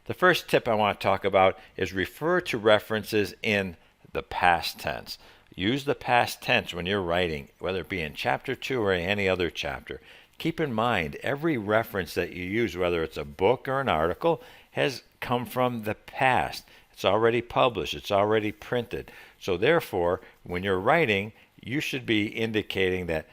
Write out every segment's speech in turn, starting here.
The first tip I want to talk about is refer to references in the past tense. Use the past tense when you're writing, whether it be in chapter 2 or any other chapter. Keep in mind, every reference that you use, whether it's a book or an article, has come from the past. It's already published. It's already printed. So therefore, when you're writing, you should be indicating that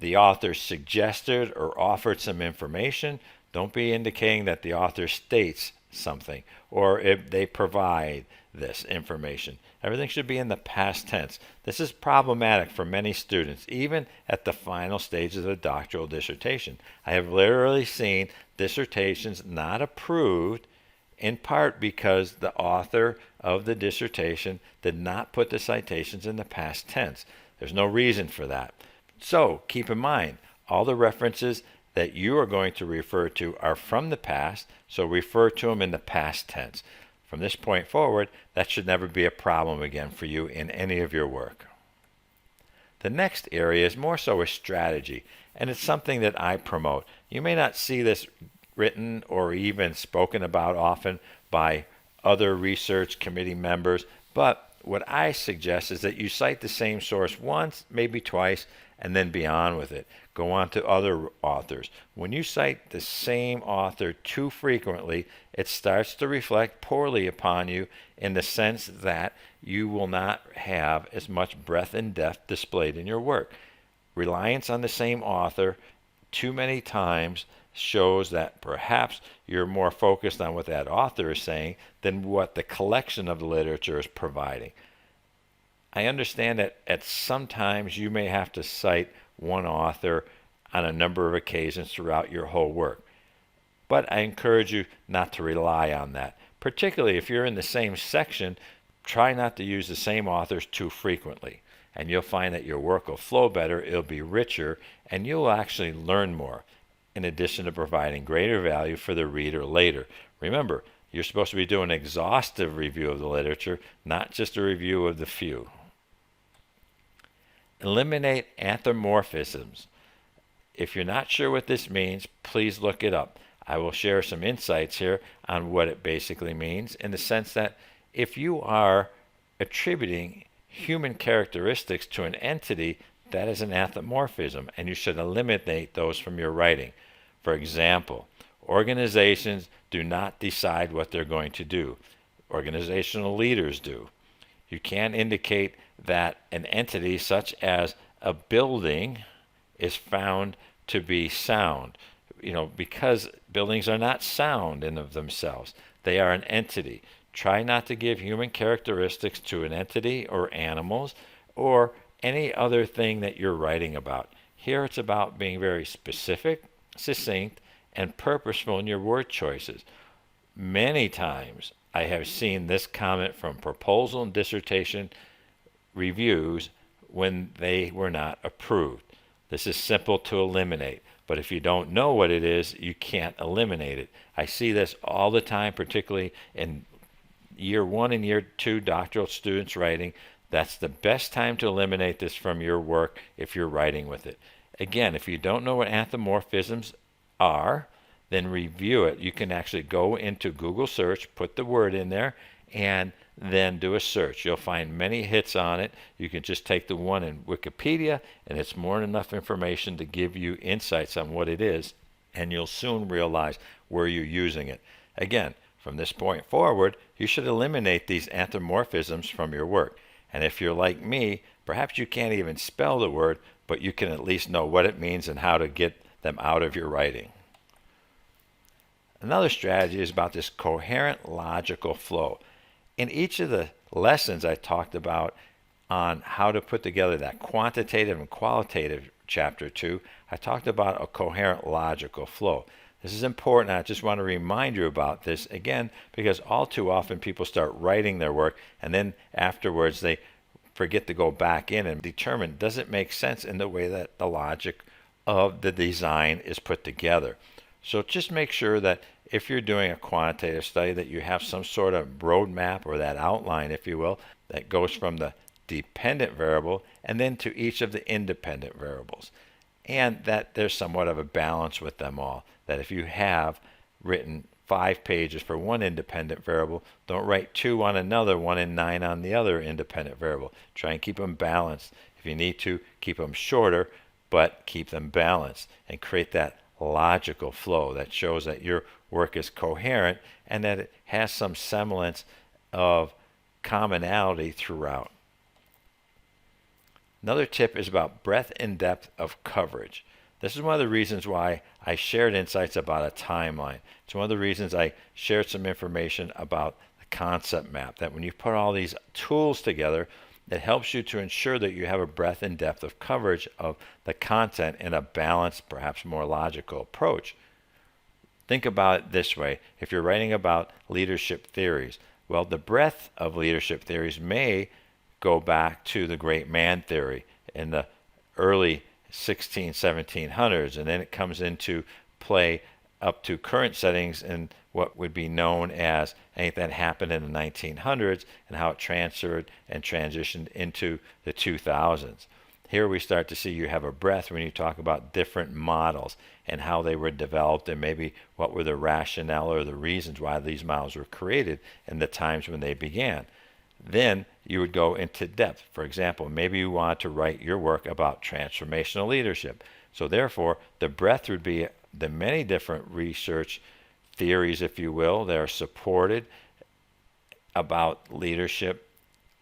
the author suggested or offered some information. Don't be indicating that the author states something or if they provide this information. Everything should be in the past tense. This is problematic for many students, even at the final stages of a doctoral dissertation. I have literally seen dissertations not approved in part because the author of the dissertation did not put the citations in the past tense. There's no reason for that. So keep in mind, all the references that you are going to refer to are from the past, so refer to them in the past tense. From this point forward, that should never be a problem again for you in any of your work. The next area is more so a strategy, and it's something that I promote. You may not see this written or even spoken about often by other research committee members, but what I suggest is that you cite the same source once, maybe twice, and then be on with it. Go on to other authors. When you cite the same author too frequently, it starts to reflect poorly upon you in the sense that you will not have as much breadth and depth displayed in your work. Reliance on the same author too many times shows that perhaps you're more focused on what that author is saying than what the collection of the literature is providing. I understand that at sometimes you may have to cite one author on a number of occasions throughout your whole work, but I encourage you not to rely on that. Particularly if you're in the same section, try not to use the same authors too frequently, and you'll find that your work will flow better, it'll be richer, and you'll actually learn more, in addition to providing greater value for the reader later. Remember, you're supposed to be doing an exhaustive review of the literature, not just a review of the few. Eliminate anthropomorphisms. If you're not sure what this means, please look it up. I will share some insights here on what it basically means, in the sense that if you are attributing human characteristics to an entity, that is an anthropomorphism, and you should eliminate those from your writing. For example, organizations do not decide what they're going to do. Organizational leaders do. You can't indicate that an entity such as a building is found to be sound, because buildings are not sound in of themselves. They are an entity. Try not to give human characteristics to an entity or animals or any other thing that you're writing about. Here it's about being very specific, succinct, and purposeful in your word choices. Many times I have seen this comment from proposal and dissertation reviews when they were not approved. This is simple to eliminate, but if you don't know what it is, you can't eliminate it. I see this all the time, particularly in year 1 and year 2 doctoral students writing. That's the best time to eliminate this from your work if you're writing with it. Again, if you don't know what anthropomorphisms are, then review it. You can actually go into Google search, put the word in there, and then do a search. You'll find many hits on it. You can just take the one in Wikipedia, and it's more than enough information to give you insights on what it is, and you'll soon realize where you're using it. Again, from this point forward, you should eliminate these anthropomorphisms from your work. And if you're like me, perhaps you can't even spell the word, but you can at least know what it means and how to get them out of your writing. Another strategy is about this coherent logical flow. In each of the lessons I talked about on how to put together that quantitative and qualitative chapter 2, I talked about a coherent logical flow. This is important. I just want to remind you about this again, because all too often people start writing their work and then afterwards they forget to go back in and determine, does it make sense in the way that the logic of the design is put together. So just make sure that if you're doing a quantitative study that you have some sort of roadmap or that outline, if you will, that goes from the dependent variable and then to each of the independent variables. And that there's somewhat of a balance with them all. That if you have written 5 pages for one independent variable. Don't write 2 on another, 1 and 9 on the other independent variable. Try and keep them balanced. If you need to, keep them shorter, but keep them balanced and create that logical flow that shows that your work is coherent and that it has some semblance of commonality throughout. Another tip is about breadth and depth of coverage. This is one of the reasons why I shared insights about a timeline. It's one of the reasons I shared some information about the concept map, that when you put all these tools together, it helps you to ensure that you have a breadth and depth of coverage of the content in a balanced, perhaps more logical approach. Think about it this way. If you're writing about leadership theories, well, the breadth of leadership theories may go back to the great man theory in the early 1700s, and then it comes into play up to current settings in what would be known as anything that happened in the 1900s and how it transferred and transitioned into the 2000s. Here we start to see you have a breadth when you talk about different models and how they were developed and maybe what were the rationale or the reasons why these models were created in the times when they began. Then you would go into depth. For example, maybe you want to write your work about transformational leadership. So therefore, the breadth would be the many different research theories, if you will, that are supported about leadership.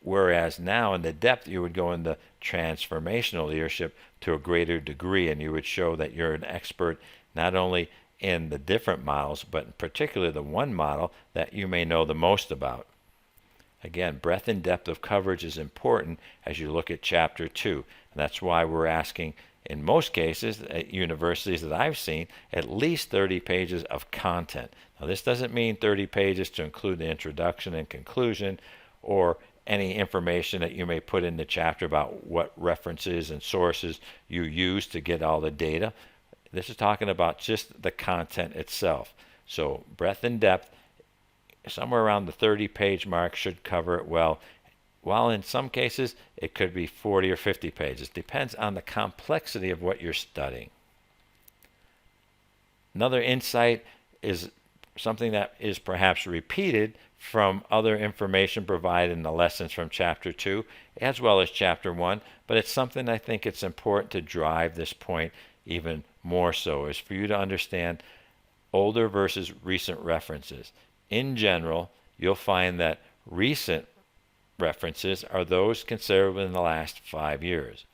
Whereas now in the depth, you would go into transformational leadership to a greater degree, and you would show that you're an expert not only in the different models, but in particular the one model that you may know the most about. Again, breadth and depth of coverage is important as you look at Chapter 2. And that's why we're asking, in most cases, at universities that I've seen, at least 30 pages of content. Now, this doesn't mean 30 pages to include the introduction and conclusion or any information that you may put in the chapter about what references and sources you use to get all the data. This is talking about just the content itself. So breadth and depth, somewhere around the 30-page mark should cover it well, while in some cases it could be 40 or 50 pages. Depends on the complexity of what you're studying. Another insight is something that is perhaps repeated from other information provided in the lessons from Chapter 2 as well as Chapter 1, but it's something I think it's important to drive this point even more so, is for you to understand older versus recent references. In general, you'll find that recent references are those considered within the last 5 years.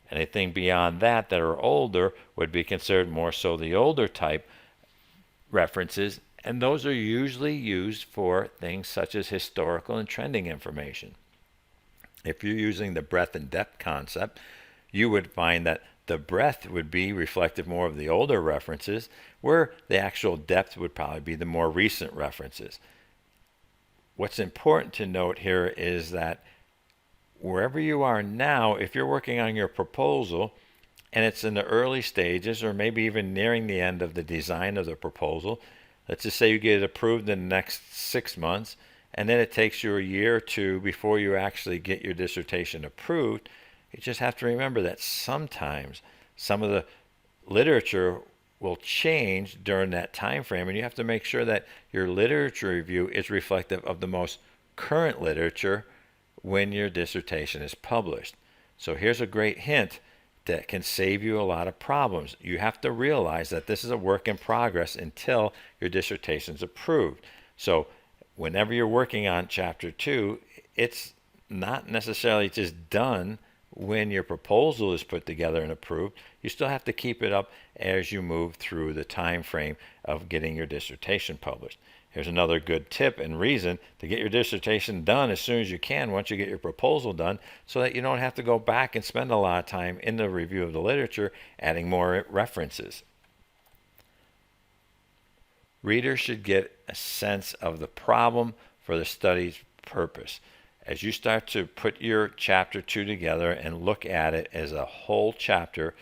Anything beyond that that are older would be considered more so the older type references, and those are usually used for things such as historical and trending information. If you're using the breadth and depth concept, you would find that the breadth would be reflective more of the older references, where the actual depth would probably be the more recent references. What's important to note here is that wherever you are now, if you're working on your proposal and it's in the early stages or maybe even nearing the end of the design of the proposal, let's just say you get it approved in the next 6 months, and then it takes you a year or two before you actually get your dissertation approved. You just have to remember that sometimes some of the literature will change during that time frame, and you have to make sure that your literature review is reflective of the most current literature when your dissertation is published. So here's a great hint that can save you a lot of problems. You have to realize that this is a work in progress until your dissertation is approved. So whenever you're working on Chapter 2, it's not necessarily just done when your proposal is put together and approved. You still have to keep it up as you move through the time frame of getting your dissertation published. Here's another good tip and reason to get your dissertation done as soon as you can once you get your proposal done, so that you don't have to go back and spend a lot of time in the review of the literature adding more references. Readers should get a sense of the problem for the study's purpose. As you start to put your Chapter 2 together and look at it as a whole chapter,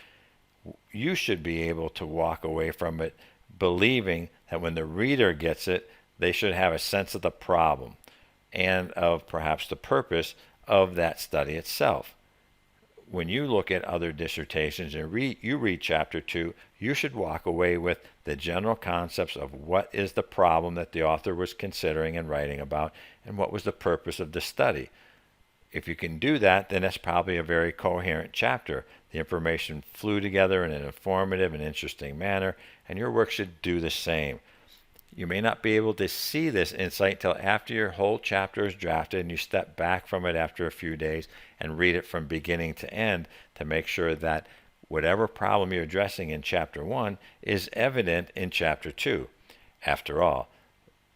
you should be able to walk away from it believing that when the reader gets it, they should have a sense of the problem and of perhaps the purpose of that study itself. when you look at other dissertations and you read chapter 2, you should walk away with the general concepts of what is the problem that the author was considering and writing about, and what was the purpose of the study. If you can do that, then that's probably a very coherent chapter. The information flew together in an informative and interesting manner, and your work should do the same. You may not be able to see this insight until after your whole chapter is drafted and you step back from it after a few days and read it from beginning to end to make sure that whatever problem you're addressing in chapter 1 is evident in chapter 2. After all,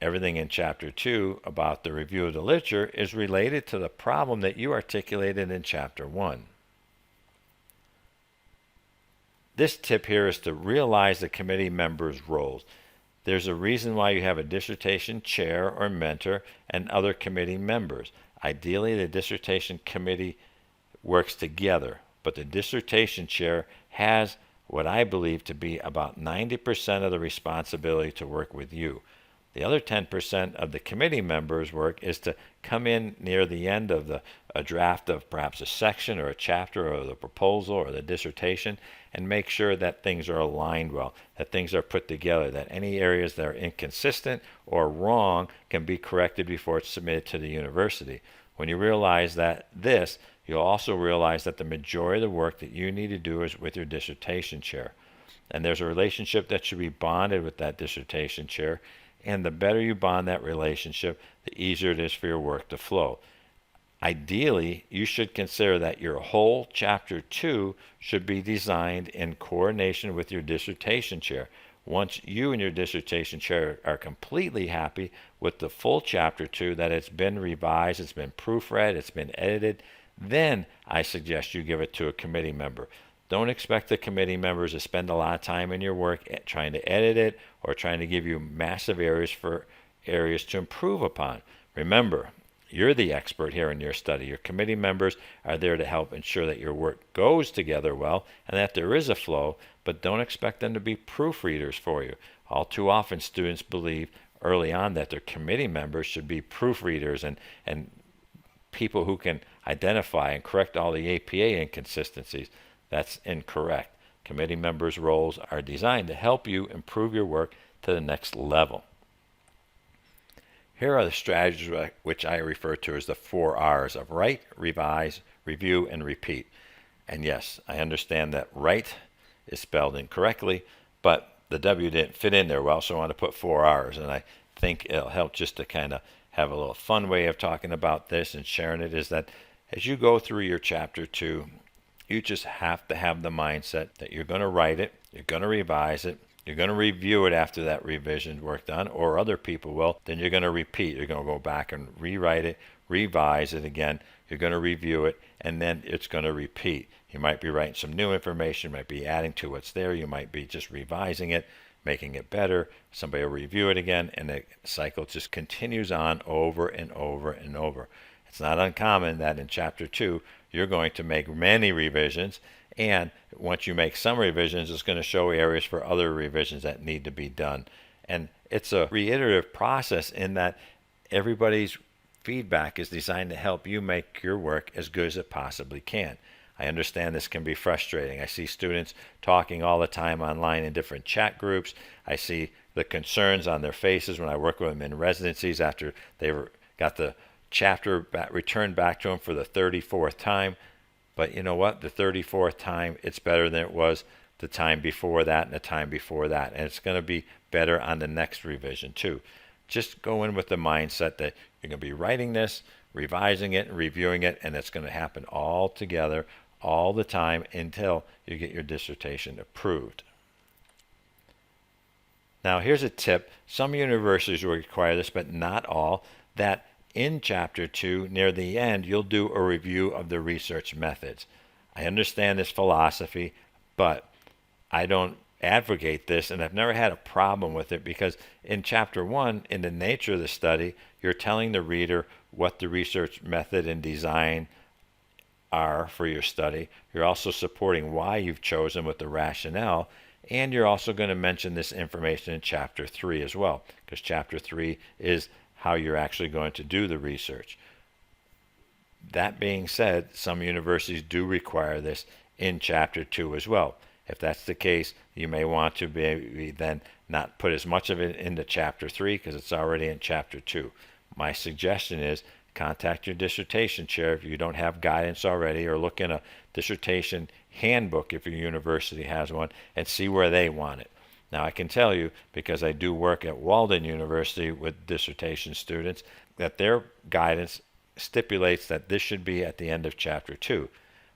everything in chapter 2 about the review of the literature is related to the problem that you articulated in chapter 1. This tip here is to realize the committee members' roles. There's a reason why you have a dissertation chair or mentor and other committee members. Ideally, the dissertation committee works together, but the dissertation chair has what I believe to be about 90% of the responsibility to work with you. The other 10% of the committee members' work is to come in near the end of a draft of perhaps a section or a chapter or the proposal or the dissertation and make sure that things are aligned well, that things are put together, that any areas that are inconsistent or wrong can be corrected before it's submitted to the university. When you realize this, you'll also realize that the majority of the work that you need to do is with your dissertation chair. And there's a relationship that should be bonded with that dissertation chair. And the better you bond that relationship, the easier it is for your work to flow. Ideally, you should consider that your whole chapter 2 should be designed in coordination with your dissertation chair. Once you and your dissertation chair are completely happy with the full chapter 2, that it's been revised, it's been proofread, it's been edited, then I suggest you give it to a committee member. Don't expect the committee members to spend a lot of time in your work trying to edit it or trying to give you massive areas to improve upon. Remember, you're the expert here in your study. Your committee members are there to help ensure that your work goes together well and that there is a flow, but don't expect them to be proofreaders for you. All too often, students believe early on that their committee members should be proofreaders and people who can identify and correct all the APA inconsistencies. That's incorrect. Committee members' roles are designed to help you improve your work to the next level. Here are the strategies which I refer to as the 4 R's of write, revise, review, and repeat. And yes, I understand that write is spelled incorrectly, but the W didn't fit in there well, so I want to put 4 R's. And I think it'll help just to kind of have a little fun way of talking about this and sharing it, is that as you go through your chapter 2, you just have to have the mindset that you're going to write it, you're going to revise it, you're going to review it after that revision work done, or other people will. Then you're going to repeat. You're going to go back and rewrite it, revise it again. You're going to review it, and then it's going to repeat. You might be writing some new information, you might be adding to what's there, you might be just revising it, making it better. Somebody will review it again, and the cycle just continues on over and over and over. It's not uncommon that in chapter 2, you're going to make many revisions, and once you make some revisions, it's going to show areas for other revisions that need to be done. And it's a reiterative process in that everybody's feedback is designed to help you make your work as good as it possibly can. I understand this can be frustrating. I see students talking all the time online in different chat groups. I see the concerns on their faces when I work with them in residencies after they've got the chapter returned back to them for the 34th time. But you know what? The 34th time, it's better than it was the time before that and the time before that. And it's going to be better on the next revision too. Just go in with the mindset that you're going to be writing this, revising it, and reviewing it, and it's going to happen all together all the time until you get your dissertation approved. Now here's a tip. Some universities will require this, but not all, that in chapter 2, near the end, you'll do a review of the research methods. I understand this philosophy, but I don't advocate this, and I've never had a problem with it, because in chapter 1, in the nature of the study, you're telling the reader what the research method and design are for your study. You're also supporting why you've chosen with the rationale, and you're also going to mention this information in chapter 3 as well, because chapter 3 is how you're actually going to do the research. That being said, some universities do require this in Chapter 2 as well. If that's the case, you may want to maybe then not put as much of it into Chapter 3 because it's already in Chapter 2. My suggestion is contact your dissertation chair if you don't have guidance already, or look in a dissertation handbook if your university has one and see where they want it. Now, I can tell you, because I do work at Walden University with dissertation students, that their guidance stipulates that this should be at the end of Chapter 2.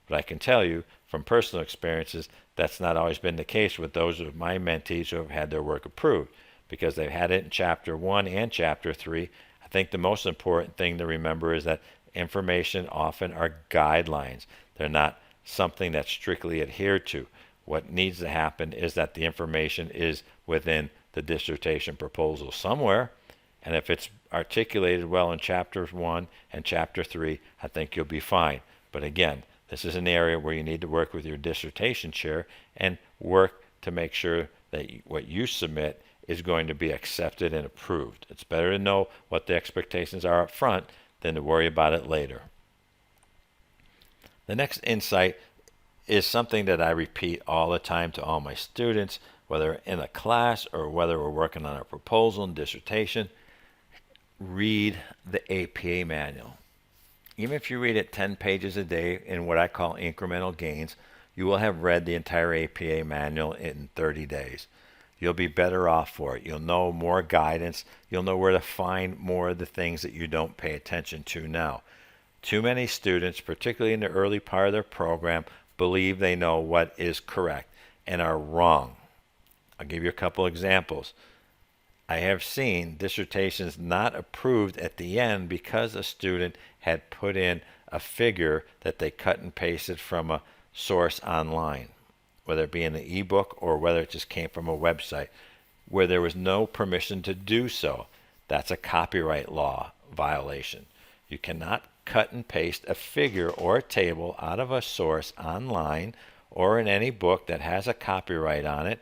But I can tell you from personal experiences that's not always been the case with those of my mentees who have had their work approved, because they've had it in Chapter 1 and Chapter 3. I think the most important thing to remember is that information often are guidelines. They're not something that's strictly adhered to. What needs to happen is that the information is within the dissertation proposal somewhere, and if it's articulated well in Chapter 1 and Chapter 3, I think you'll be fine. But again, this is an area where you need to work with your dissertation chair and work to make sure that what you submit is going to be accepted and approved. It's better to know what the expectations are up front than to worry about it later. The next insight is something that I repeat all the time to all my students, whether in a class or whether we're working on a proposal and dissertation. Read the APA manual. Even if you read it 10 pages a day in what I call incremental gains, you will have read the entire APA manual in 30 days. You'll be better off for it. You'll know more guidance. You'll know where to find more of the things that you don't pay attention to now. Too many students, particularly in the early part of their program, believe they know what is correct and are wrong. I'll give you a couple examples. I have seen dissertations not approved at the end because a student had put in a figure that they cut and pasted from a source online, whether it be in the ebook or whether it just came from a website, where there was no permission to do so. That's a copyright law violation. You cannot cut and paste a figure or a table out of a source online or in any book that has a copyright on it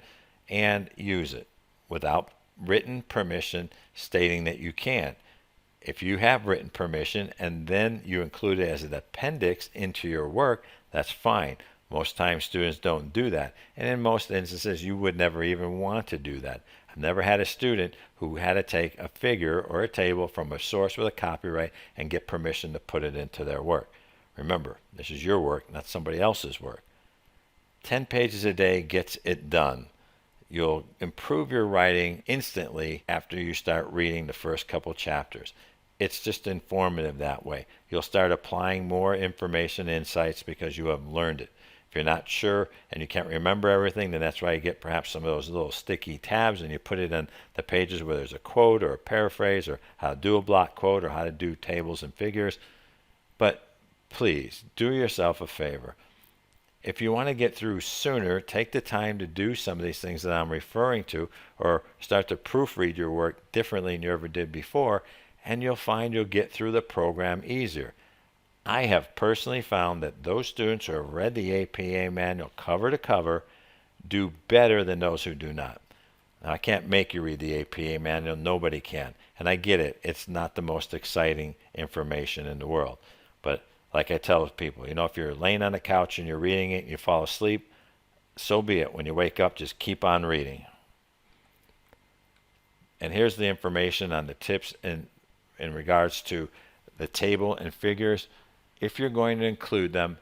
and use it without written permission stating that you can. If you have written permission and then you include it as an appendix into your work, that's fine. Most times students don't do that, and in most instances you would never even want to do that. I've never had a student who had to take a figure or a table from a source with a copyright and get permission to put it into their work. Remember, this is your work, not somebody else's work. 10 pages a day gets it done. You'll improve your writing instantly after you start reading the first couple chapters. It's just informative that way. You'll start applying more information, insights, because you have learned it. If you're not sure and you can't remember everything, then that's why you get perhaps some of those little sticky tabs and you put it on the pages where there's a quote or a paraphrase or how to do a block quote or how to do tables and figures. But please do yourself a favor. If you want to get through sooner, take the time to do some of these things that I'm referring to, or start to proofread your work differently than you ever did before, and you'll find you'll get through the program easier. I have personally found that those students who have read the APA manual cover to cover do better than those who do not. Now, I can't make you read the APA manual. Nobody can. And I get it. It's not the most exciting information in the world. But like I tell people, if you're laying on the couch and you're reading it and you fall asleep, so be it. When you wake up, just keep on reading. And here's the information on the tips in regards to the table and figures. If you're going to include them,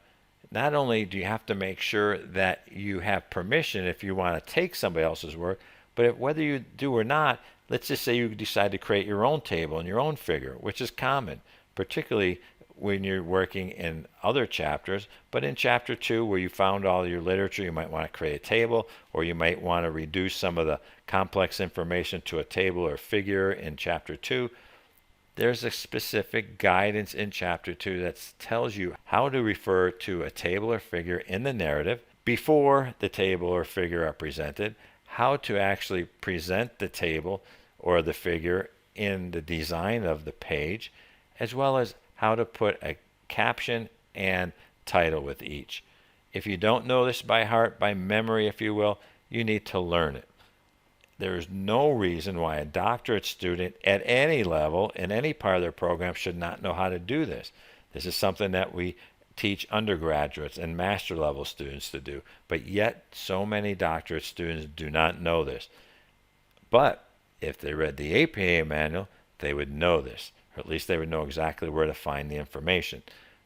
not only do you have to make sure that you have permission if you want to take somebody else's work, but whether you do or not, let's just say you decide to create your own table and your own figure, which is common, particularly when you're working in other chapters. But in Chapter 2, where you found all your literature, you might want to create a table, or you might want to reduce some of the complex information to a table or figure in Chapter 2. There's a specific guidance in Chapter 2 that tells you how to refer to a table or figure in the narrative before the table or figure are presented, how to actually present the table or the figure in the design of the page, as well as how to put a caption and title with each. If you don't know this by heart, by memory, if you will, you need to learn it. There is no reason why a doctorate student at any level in any part of their program should not know how to do this. This is something that we teach undergraduates and master level students to do, but yet so many doctorate students do not know this. But if they read the APA manual, they would know this, or at least they would know exactly where to find the information.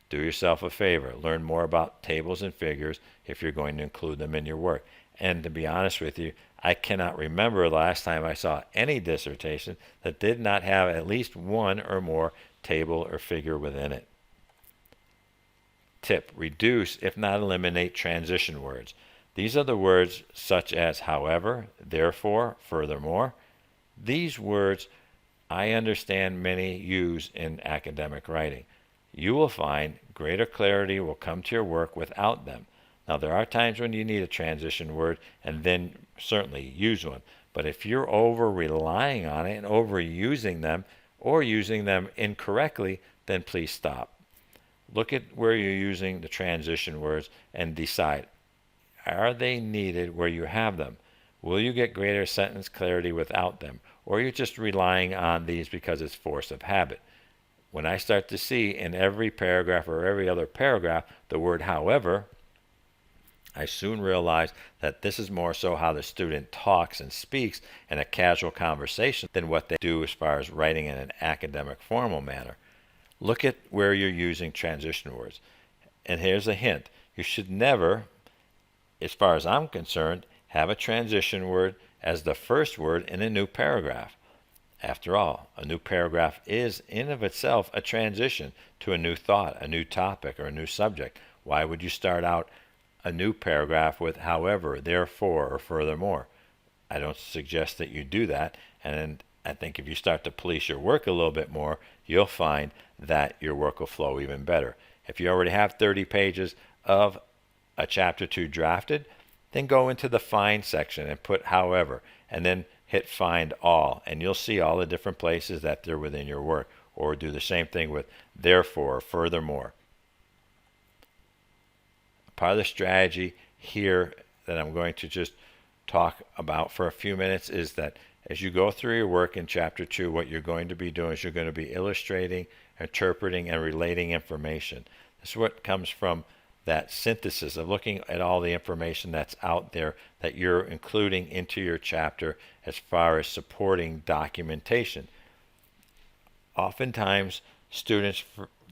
Do yourself a favor, learn more about tables and figures if you're going to include them in your work. And to be honest with you, I cannot remember the last time I saw any dissertation that did not have at least one or more table or figure within it. Tip: reduce, if not eliminate, transition words. These are the words such as however, therefore, furthermore. These words I understand many use in academic writing. You will find greater clarity will come to your work without them. Now, there are times when you need a transition word, and then certainly use one. But if you're over relying on it and overusing them or using them incorrectly, then please stop. Look at where you're using the transition words and decide, are they needed where you have them? Will you get greater sentence clarity without them? Or are you just relying on these because it's force of habit? When I start to see in every paragraph or every other paragraph the word however, I soon realize that this is more so how the student talks and speaks in a casual conversation than what they do as far as writing in an academic formal manner. Look at where you're using transition words. And here's a hint. You should never, as far as I'm concerned, have a transition word as the first word in a new paragraph. After all, a new paragraph is in of itself a transition to a new thought, a new topic, or a new subject. Why would you start out a new paragraph with however, therefore, or furthermore? I don't suggest that you do that, and I think if you start to police your work a little bit more, you'll find that your work will flow even better. If you already have 30 pages of a chapter 2 drafted, then go into the find section and put however, and then hit find all, and you'll see all the different places that they're within your work. Or do the same thing with therefore, or furthermore. Part of the strategy here that I'm going to just talk about for a few minutes is that as you go through your work in chapter 2, what you're going to be doing is you're going to be illustrating, interpreting, and relating information. This is what comes from that synthesis of looking at all the information that's out there that you're including into your chapter as far as supporting documentation. Oftentimes, students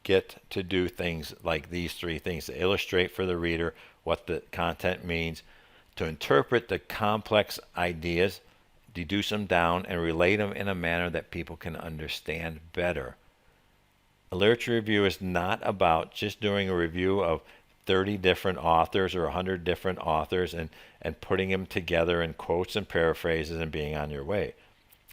get to do things like these three things: to illustrate for the reader what the content means, to interpret the complex ideas, deduce them down, and relate them in a manner that people can understand better. A literature review is not about just doing a review of 30 different authors or 100 different authors and putting them together in quotes and paraphrases and being on your way.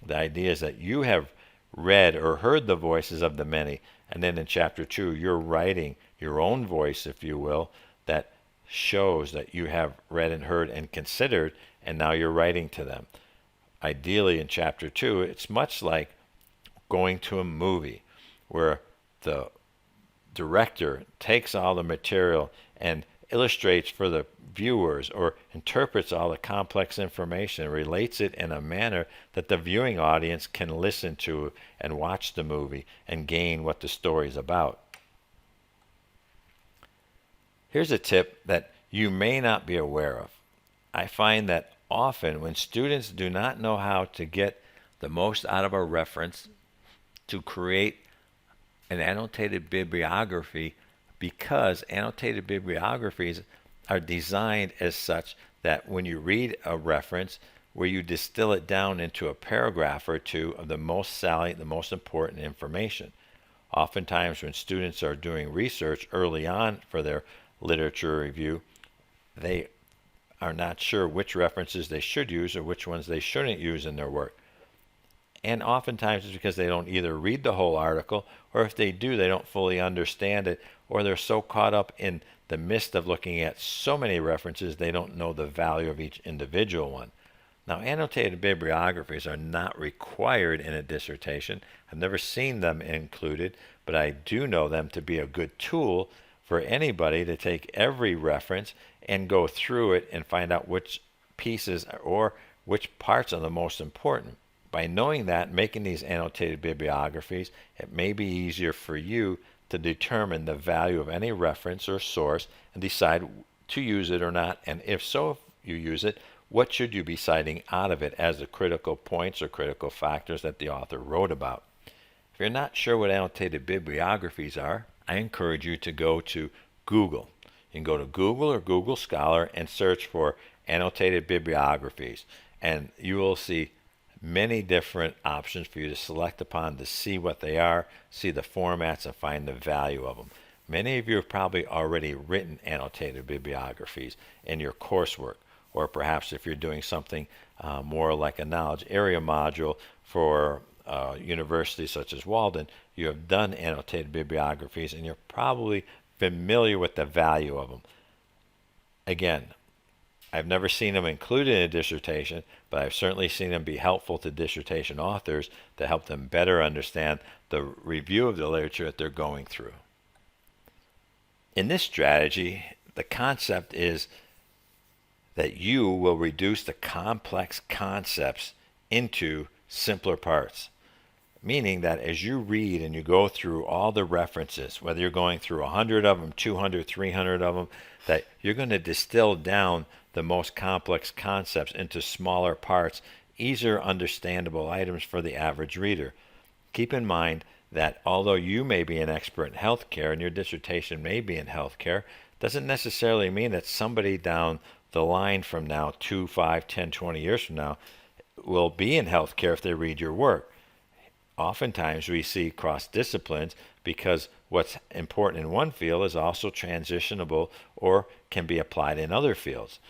The idea is that you have read or heard the voices of the many, and then in chapter 2 you're writing your own voice, if you will, that shows that you have read and heard and considered, and now you're writing to them. Ideally in chapter 2 it's much like going to a movie where the director takes all the material and illustrates for the viewers or interprets all the complex information, relates it in a manner that the viewing audience can listen to and watch the movie and gain what the story is about. Here's a tip that you may not be aware of. I find that often when students do not know how to get the most out of a reference, to create an annotated bibliography, because annotated bibliographies are designed as such that when you read a reference, where you distill it down into a paragraph or two of the most salient, the most important information. Oftentimes when students are doing research early on for their literature review, they are not sure which references they should use or which ones they shouldn't use in their work. And oftentimes it's because they don't either read the whole article, or if they do, they don't fully understand it, or they're so caught up in the midst of looking at so many references they don't know the value of each individual one. Now, annotated bibliographies are not required in a dissertation. I've never seen them included, but I do know them to be a good tool for anybody to take every reference and go through it and find out which pieces or which parts are the most important. by knowing that, making these annotated bibliographies, it may be easier for you to determine the value of any reference or source and decide to use it or not, and if so, if you use it, what should you be citing out of it as the critical points or critical factors that the author wrote about. If you're not sure what annotated bibliographies are, I encourage you to go to Google. You can go to Google or Google Scholar and search for annotated bibliographies, and you will see many different options for you to select upon to see what they are, see the formats, and find the value of them. Many of you have probably already written annotated bibliographies in your coursework, or perhaps if you're doing something more like a knowledge area module for universities such as Walden, you have done annotated bibliographies and you're probably familiar with the value of them. Again, I've never seen them included in a dissertation, but I've certainly seen them be helpful to dissertation authors to help them better understand the review of the literature that they're going through. In this strategy, the concept is that you will reduce the complex concepts into simpler parts. Meaning that as you read and you go through all the references, whether you're going through 100 of them, 200, 300 of them, that you're going to distill down the most complex concepts into smaller parts, easier understandable items for the average reader. Keep in mind that although you may be an expert in healthcare and your dissertation may be in healthcare, doesn't necessarily mean that somebody down the line from now, 2, 5, 10, 20 years from now, will be in healthcare if they read your work. Oftentimes we see cross disciplines because what's important in one field is also transitionable or can be applied in other fields.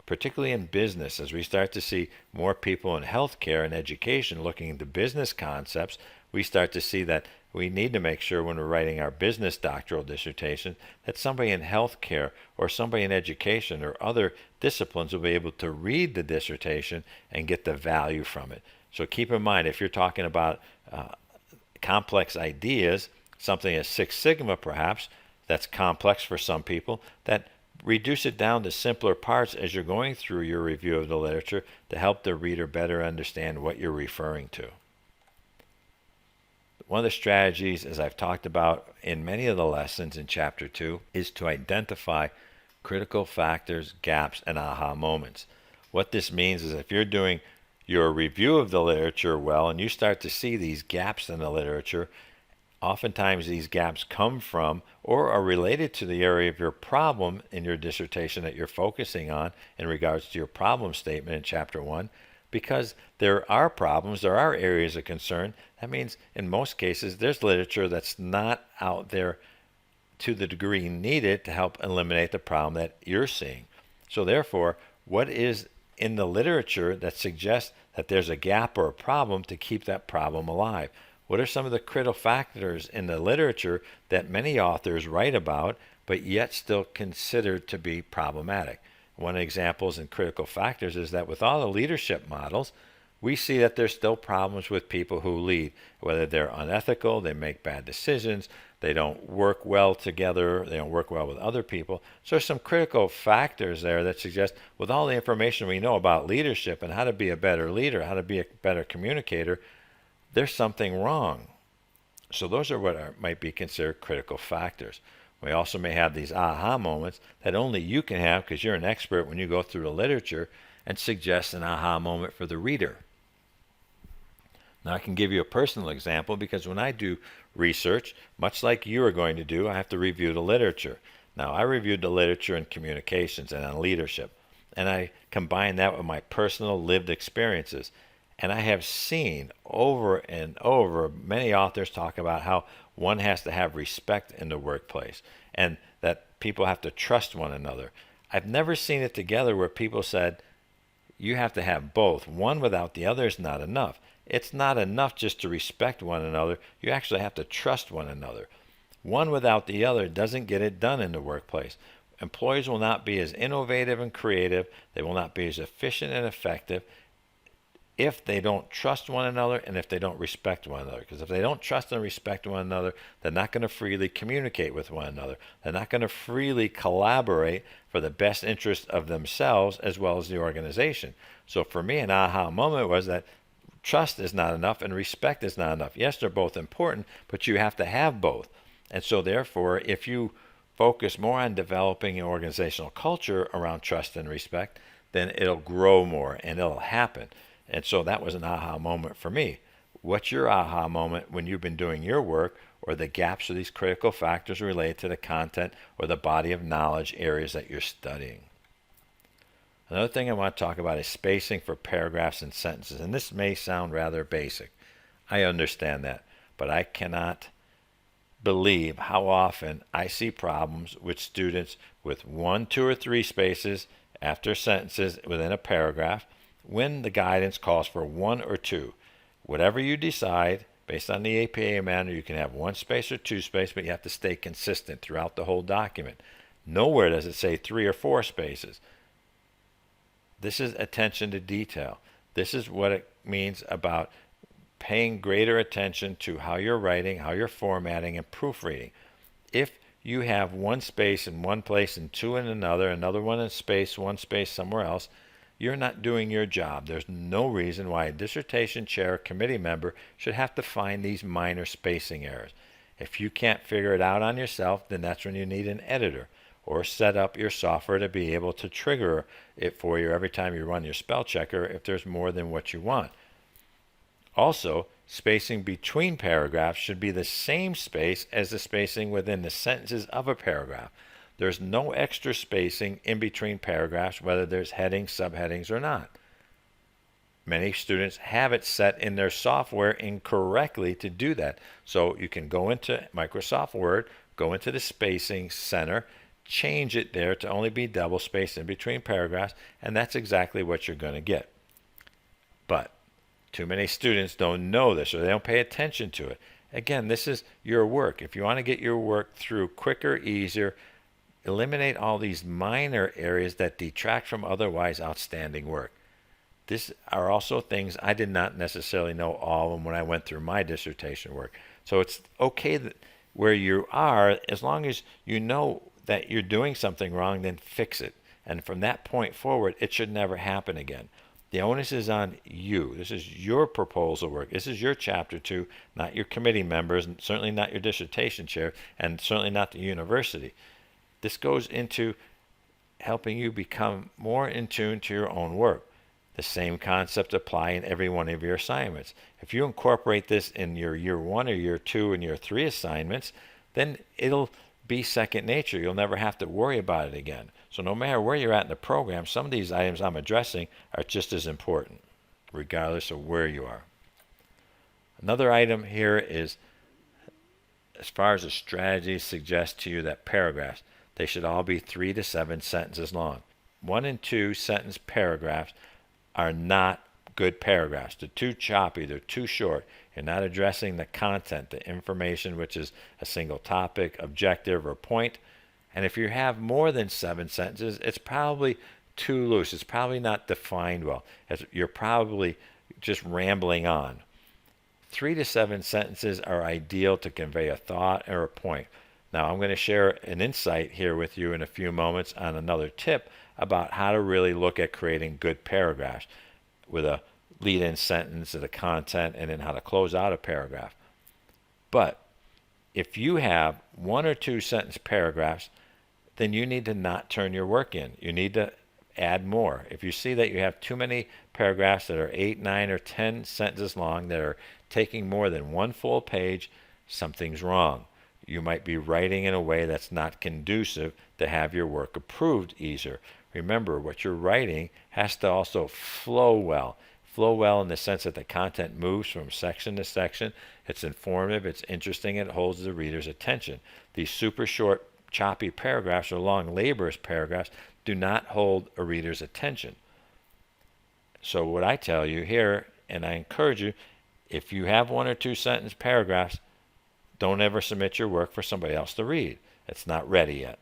Particularly in business, as we start to see more people in healthcare and education looking into business concepts, we start to see that we need to make sure when we're writing our business doctoral dissertation that somebody in healthcare or somebody in education or other disciplines will be able to read the dissertation and get the value from it. So keep in mind, if you're talking about complex ideas, something as Six Sigma perhaps, that's complex for some people, that reduce it down to simpler parts as you're going through your review of the literature to help the reader better understand what you're referring to. One of the strategies, as I've talked about in many of the lessons in Chapter 2, is to identify critical factors, gaps, and aha moments. What this means is if you're doing your review of the literature well and you start to see these gaps in the literature, oftentimes these gaps come from or are related to the area of your problem in your dissertation that you're focusing on in regards to your problem statement in Chapter 1. Because there are problems, there are areas of concern. That means in most cases there's literature that's not out there to the degree needed to help eliminate the problem that you're seeing. So therefore, what is in the literature that suggests that there's a gap or a problem to keep that problem alive? What are some of the critical factors in the literature that many authors write about but yet still considered to be problematic? One of the examples in critical factors is that with all the leadership models, we see that there's still problems with people who lead, whether they're unethical, they make bad decisions, they don't work well together, they don't work well with other people. So there's some critical factors there that suggest with all the information we know about leadership and how to be a better leader, how to be a better communicator, there's something wrong. So those are what might be considered critical factors. We also may have these aha moments that only you can have because you're an expert when you go through the literature and suggest an aha moment for the reader. Now I can give you a personal example because when I do research, much like you are going to do, I have to review the literature. Now I reviewed the literature in communications and on leadership, and I combine that with my personal lived experiences. And I have seen over and over many authors talk about how one has to have respect in the workplace and that people have to trust one another. I've never seen it together where people said you have to have both. One without the other is not enough. It's not enough just to respect one another. You actually have to trust one another. One without the other doesn't get it done in the workplace. Employees will not be as innovative and creative. They will not be as efficient and effective if they don't trust one another and if they don't respect one another. Because if they don't trust and respect one another, they're not going to freely communicate with one another. They're not going to freely collaborate for the best interest of themselves as well as the organization. So for me, an aha moment was that trust is not enough and respect is not enough. Yes, they're both important, but you have to have both. And so therefore, if you focus more on developing an organizational culture around trust and respect, then it'll grow more and it'll happen. And so that was an aha moment for me. What's your aha moment when you've been doing your work, or the gaps or these critical factors related to the content or the body of knowledge areas that you're studying? Another thing I want to talk about is spacing for paragraphs and sentences. And this may sound rather basic. I understand that. But I cannot believe how often I see problems with students with 1, 2, or 3 spaces after sentences within a paragraph when the guidance calls for 1 or 2. Whatever you decide, based on the APA manual, you can have 1 space or 2 space, but you have to stay consistent throughout the whole document. Nowhere does it say 3 or 4 spaces. This is attention to detail. This is what it means about paying greater attention to how you're writing, how you're formatting, and proofreading. If you have 1 space in one place and 2 in another one in space, 1 space somewhere else, you're not doing your job. There's no reason why a dissertation chair or committee member should have to find these minor spacing errors. If you can't figure it out on yourself, then that's when you need an editor, or set up your software to be able to trigger it for you every time you run your spell checker if there's more than what you want. Also, spacing between paragraphs should be the same space as the spacing within the sentences of a paragraph. There's no extra spacing in between paragraphs, whether there's headings, subheadings, or not. Many students have it set in their software incorrectly to do that. So you can go into Microsoft Word, go into the spacing center, change it there to only be double spaced in between paragraphs, and that's exactly what you're going to get. But too many students don't know this, or they don't pay attention to it. Again, this is your work. If you want to get your work through quicker, easier, eliminate all these minor areas that detract from otherwise outstanding work. These are also things I did not necessarily know all of them when I went through my dissertation work. So it's okay that where you are, as long as you know that you're doing something wrong, then fix it. And from that point forward, it should never happen again. The onus is on you. This is your proposal work. This is your chapter 2, not your committee members, and certainly not your dissertation chair, and certainly not the university. This goes into helping you become more in tune to your own work. The same concept apply in every one of your assignments. If you incorporate this in your year 1 or year 2 and year 3 assignments, then it'll be second nature. You'll never have to worry about it again. So no matter where you're at in the program, some of these items I'm addressing are just as important, regardless of where you are. Another item here is, as far as the strategy suggests to you that paragraphs, they should all be 3 to 7 sentences long. 1 and 2 sentence paragraphs are not good paragraphs. They're too choppy. They're too short. You're not addressing the content, the information, which is a single topic, objective, or point. And if you have more than 7 sentences, it's probably too loose. It's probably not defined well. You're probably just rambling on. 3 to 7 sentences are ideal to convey a thought or a point. Now, I'm going to share an insight here with you in a few moments on another tip about how to really look at creating good paragraphs with a lead-in sentence and the content, and then how to close out a paragraph. But if you have 1 or 2 sentence paragraphs, then you need to not turn your work in. You need to add more. If you see that you have too many paragraphs that are 8, 9, or 10 sentences long that are taking more than 1 full page, something's wrong. You might be writing in a way that's not conducive to have your work approved easier. Remember, what you're writing has to also flow well. Flow well in the sense that the content moves from section to section. It's informative, it's interesting, it holds the reader's attention. These super short, choppy paragraphs or long, laborious paragraphs do not hold a reader's attention. So what I tell you here, and I encourage you, if you have 1 or 2 sentence paragraphs, don't ever submit your work for somebody else to read. It's not ready yet.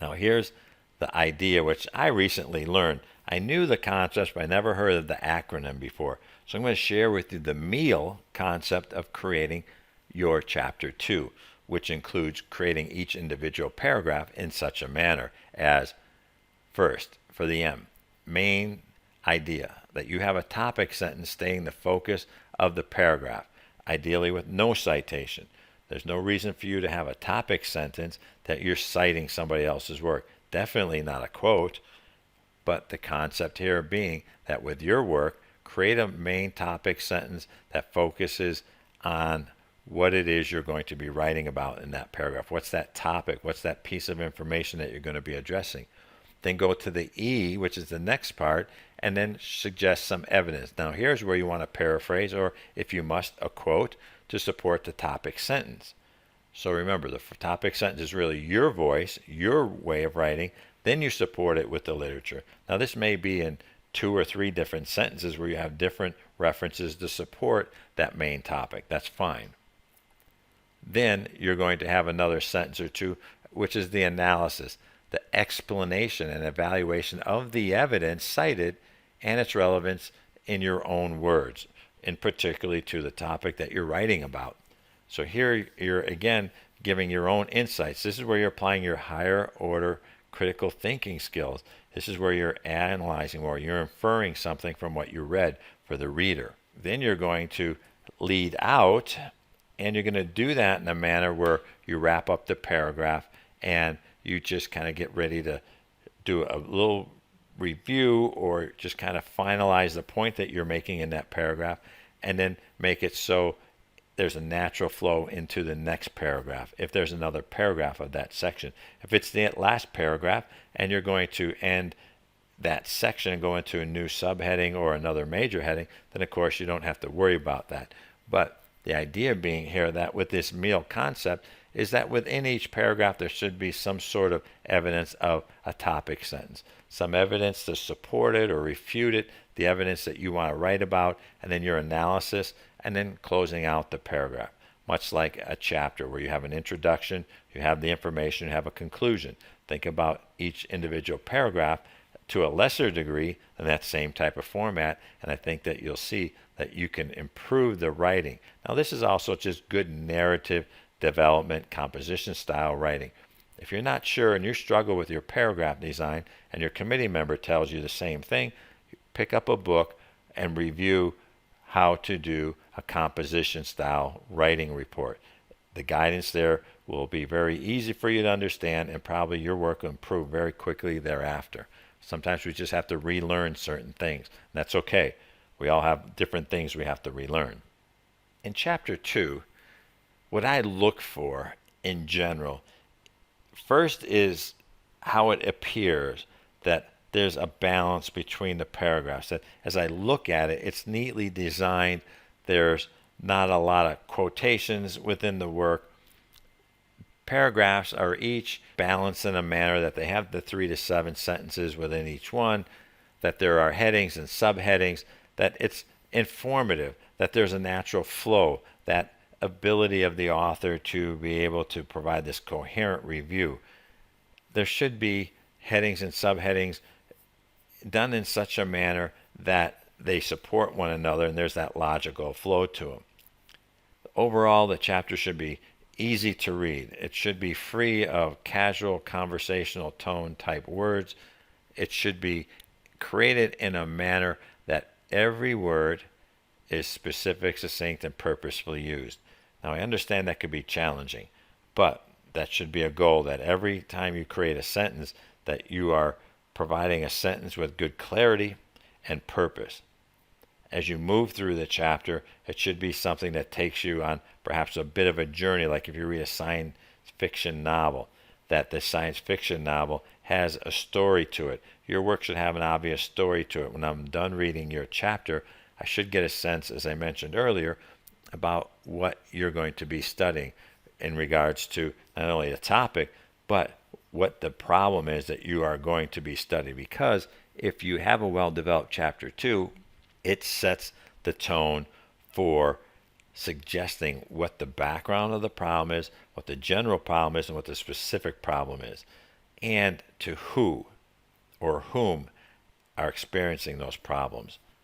Now here's the idea which I recently learned. I knew the concepts, but I never heard of the acronym before. So I'm going to share with you the meal concept of creating your chapter 2, which includes creating each individual paragraph in such a manner as, first, for the M, main idea. that you have a topic sentence staying the focus of the paragraph, ideally with no citation. There's no reason for you to have a topic sentence that you're citing somebody else's work. Definitely not a quote, but the concept here being that with your work, create a main topic sentence that focuses on what it is you're going to be writing about in that paragraph. What's that topic? What's that piece of information that you're going to be addressing? Then go to the E, which is the next part, and then suggest some evidence. Now here's where you want to paraphrase, or if you must, a quote to support the topic sentence. So remember, the topic sentence is really your voice, your way of writing. Then you support it with the literature. Now this may be in 2 or 3 different sentences where you have different references to support that main topic. That's fine. Then you're going to have another sentence or two, which is the analysis, the explanation and evaluation of the evidence cited and its relevance in your own words, and particularly to the topic that you're writing about. So here you're again giving your own insights. This is where you're applying your higher order critical thinking skills. This is where you're analyzing more. You're inferring something from what you read for the reader. Then you're going to lead out, and you're going to do that in a manner where you wrap up the paragraph and you just kind of get ready to do a little review or just kind of finalize the point that you're making in that paragraph, and then make it so there's a natural flow into the next paragraph if there's another paragraph of that section. If it's the last paragraph and you're going to end that section and go into a new subheading or another major heading, then of course you don't have to worry about that. But the idea being here that with this meal concept is that within each paragraph there should be some sort of evidence of a topic sentence, some evidence to support it or refute it, the evidence that you want to write about, and then your analysis, and then closing out the paragraph. Much like a chapter where you have an introduction, you have the information, you have a conclusion. Think about each individual paragraph to a lesser degree in that same type of format, and I think that you'll see that you can improve the writing. Now this is also just good narrative development, composition style writing. If you're not sure and you struggle with your paragraph design and your committee member tells you the same thing, pick up a book and review how to do a composition style writing report. The guidance there will be very easy for you to understand, and probably your work will improve very quickly thereafter. Sometimes we just have to relearn certain things. That's okay. We all have different things we have to relearn. In chapter 2, what I look for in general, first is how it appears that there's a balance between the paragraphs. That as I look at it, it's neatly designed. There's not a lot of quotations within the work. Paragraphs are each balanced in a manner that they have the 3 to 7 sentences within each one, that there are headings and subheadings, that it's informative, that there's a natural flow, that ability of the author to be able to provide this coherent review. There should be headings and subheadings done in such a manner that they support one another and there's that logical flow to them. Overall, the chapter should be easy to read. It should be free of casual conversational tone type words. It should be created in a manner that every word is specific, succinct, and purposefully used. Now, I understand that could be challenging, but that should be a goal, that every time you create a sentence, that you are providing a sentence with good clarity and purpose. As you move through the chapter, it should be something that takes you on perhaps a bit of a journey, like if you read a science fiction novel, that the science fiction novel has a story to it. Your work should have an obvious story to it. When I'm done reading your chapter, I should get a sense, as I mentioned earlier, about what you're going to be studying in regards to not only the topic, but what the problem is that you are going to be studying. Because if you have a well-developed chapter 2, it sets the tone for suggesting what the background of the problem is, what the general problem is, and what the specific problem is, and to who or whom are experiencing those problems.